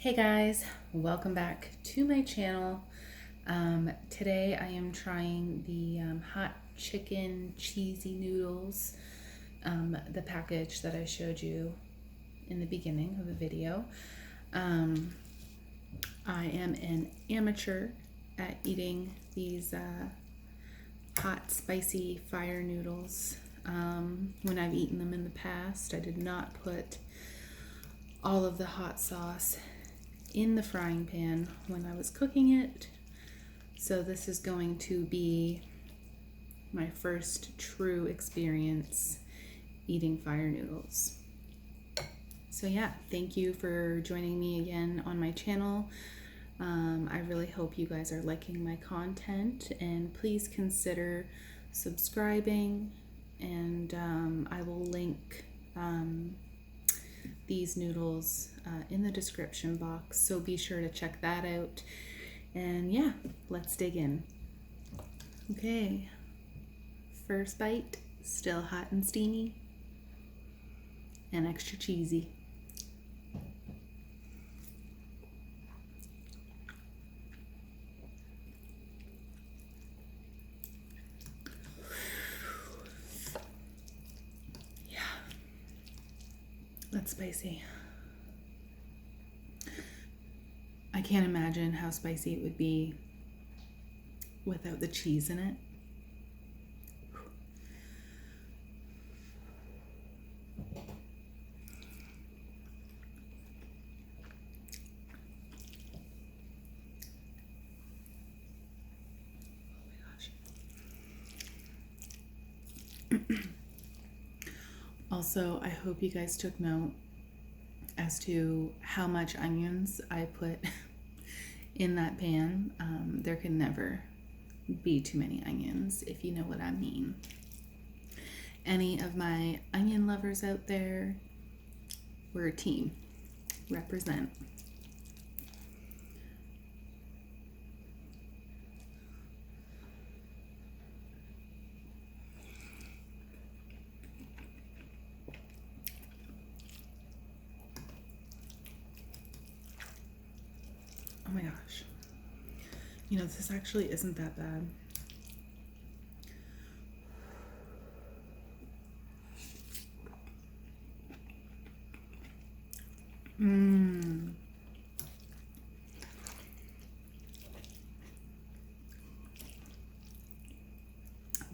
Hey guys, welcome back to my channel. Today I am trying the hot chicken cheesy noodles, the package that I showed you in the beginning of the video. I am an amateur at eating these hot spicy fire noodles. When I've eaten them in the past, I did not put all of the hot sauce in the frying pan when I was cooking it. So this is going to be my first true experience eating fire noodles. So yeah, thank you for joining me again on my channel. I really hope you guys are liking my content, and please consider subscribing, and I will link these noodles in the description box, so be sure to check that out. And yeah, let's dig in. Okay, first bite, still hot and steamy and extra cheesy. Yeah, that's spicy. I can't imagine how spicy it would be without the cheese in it. Also, I hope you guys took note as to how much onions I put in that pan. There can never be too many onions, if you know what I mean. Any of my onion lovers out there, we're a team. Represent. Oh my gosh. You know, this actually isn't that bad.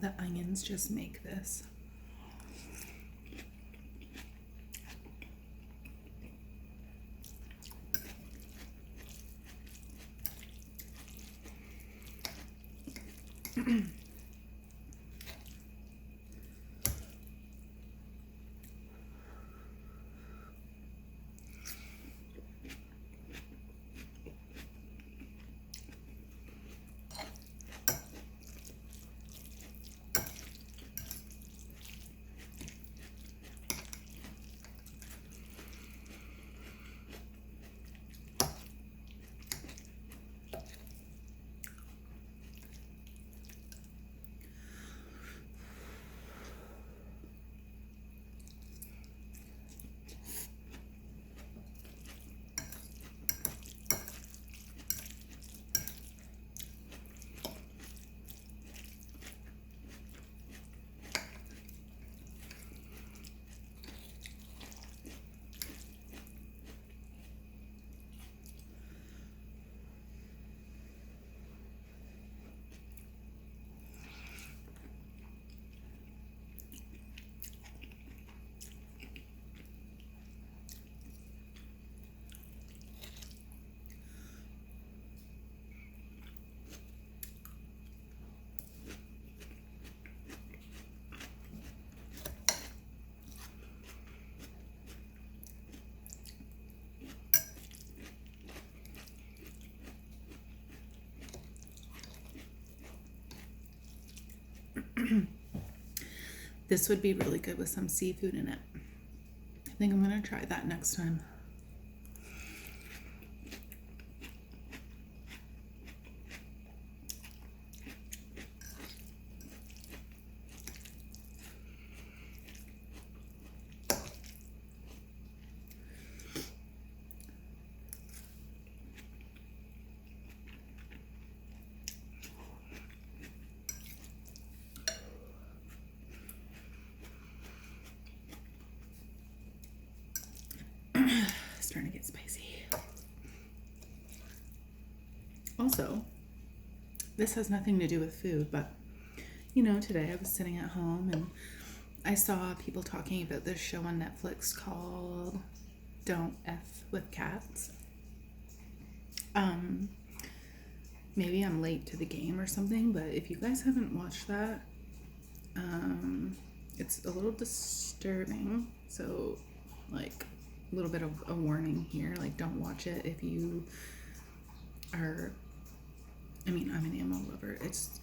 The onions just make this. This would be really good with some seafood in it. I think I'm gonna try that next time. starting to get spicy. Also, this has nothing to do with food, but you know, today I was sitting at home and I saw people talking about this show on Netflix called Don't F with Cats. Maybe I'm late to the game or something, but if you guys haven't watched that, it's a little disturbing. So, like, a little bit of a warning here. Like, don't watch it if you are, I mean, I'm an animal lover. It's,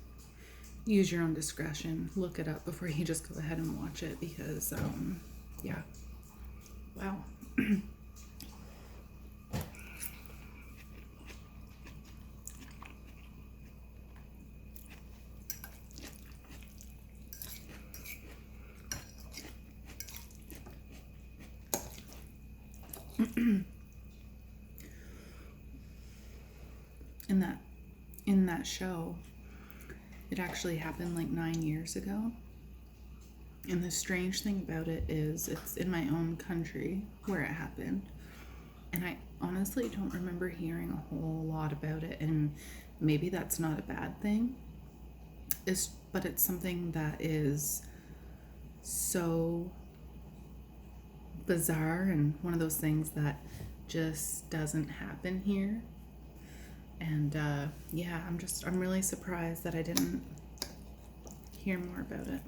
use your own discretion. Look it up before you just go ahead and watch it because, yeah. Wow. In that show, it actually happened like 9 years ago. And the strange thing about it is it's in my own country where it happened. And I honestly don't remember hearing a whole lot about it. And maybe that's not a bad thing. But it's something that is so bizarre and one of those things that just doesn't happen here. And yeah, I'm really surprised that I didn't hear more about it.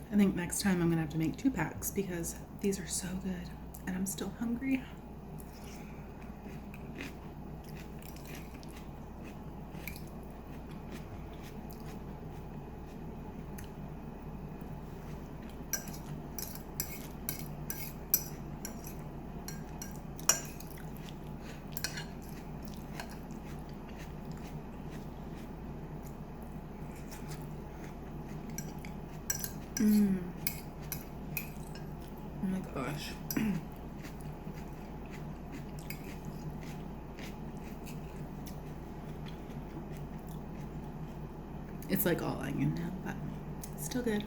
I think next time I'm gonna have to make 2 packs because these are so good and I'm still hungry. Oh my gosh. It's like all onion now, but still good.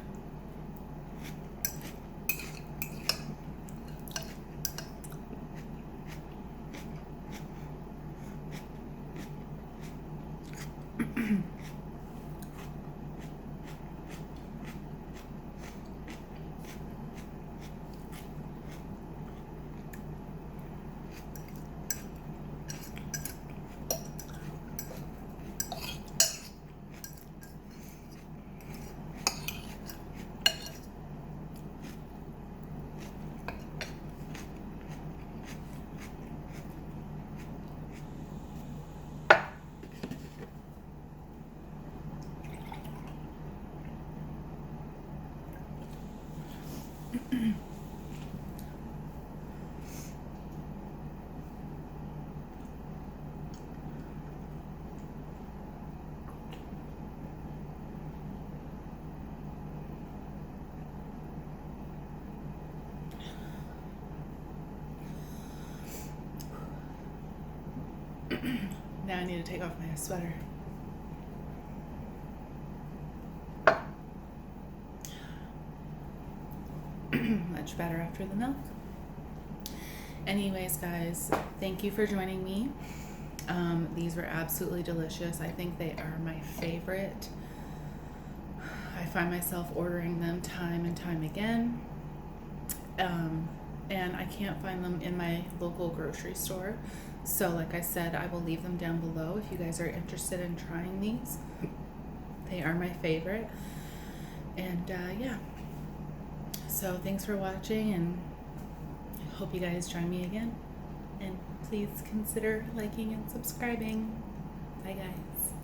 Now I need to take off my sweater. Much better after the milk. Anyways, guys, thank you for joining me. These were absolutely delicious. I think they are my favorite. I find myself ordering them time and time again. And I can't find them in my local grocery store. So like I said, I will leave them down below if you guys are interested in trying these. They are my favorite. And yeah. So thanks for watching and hope you guys join me again. And please consider liking and subscribing. Bye guys.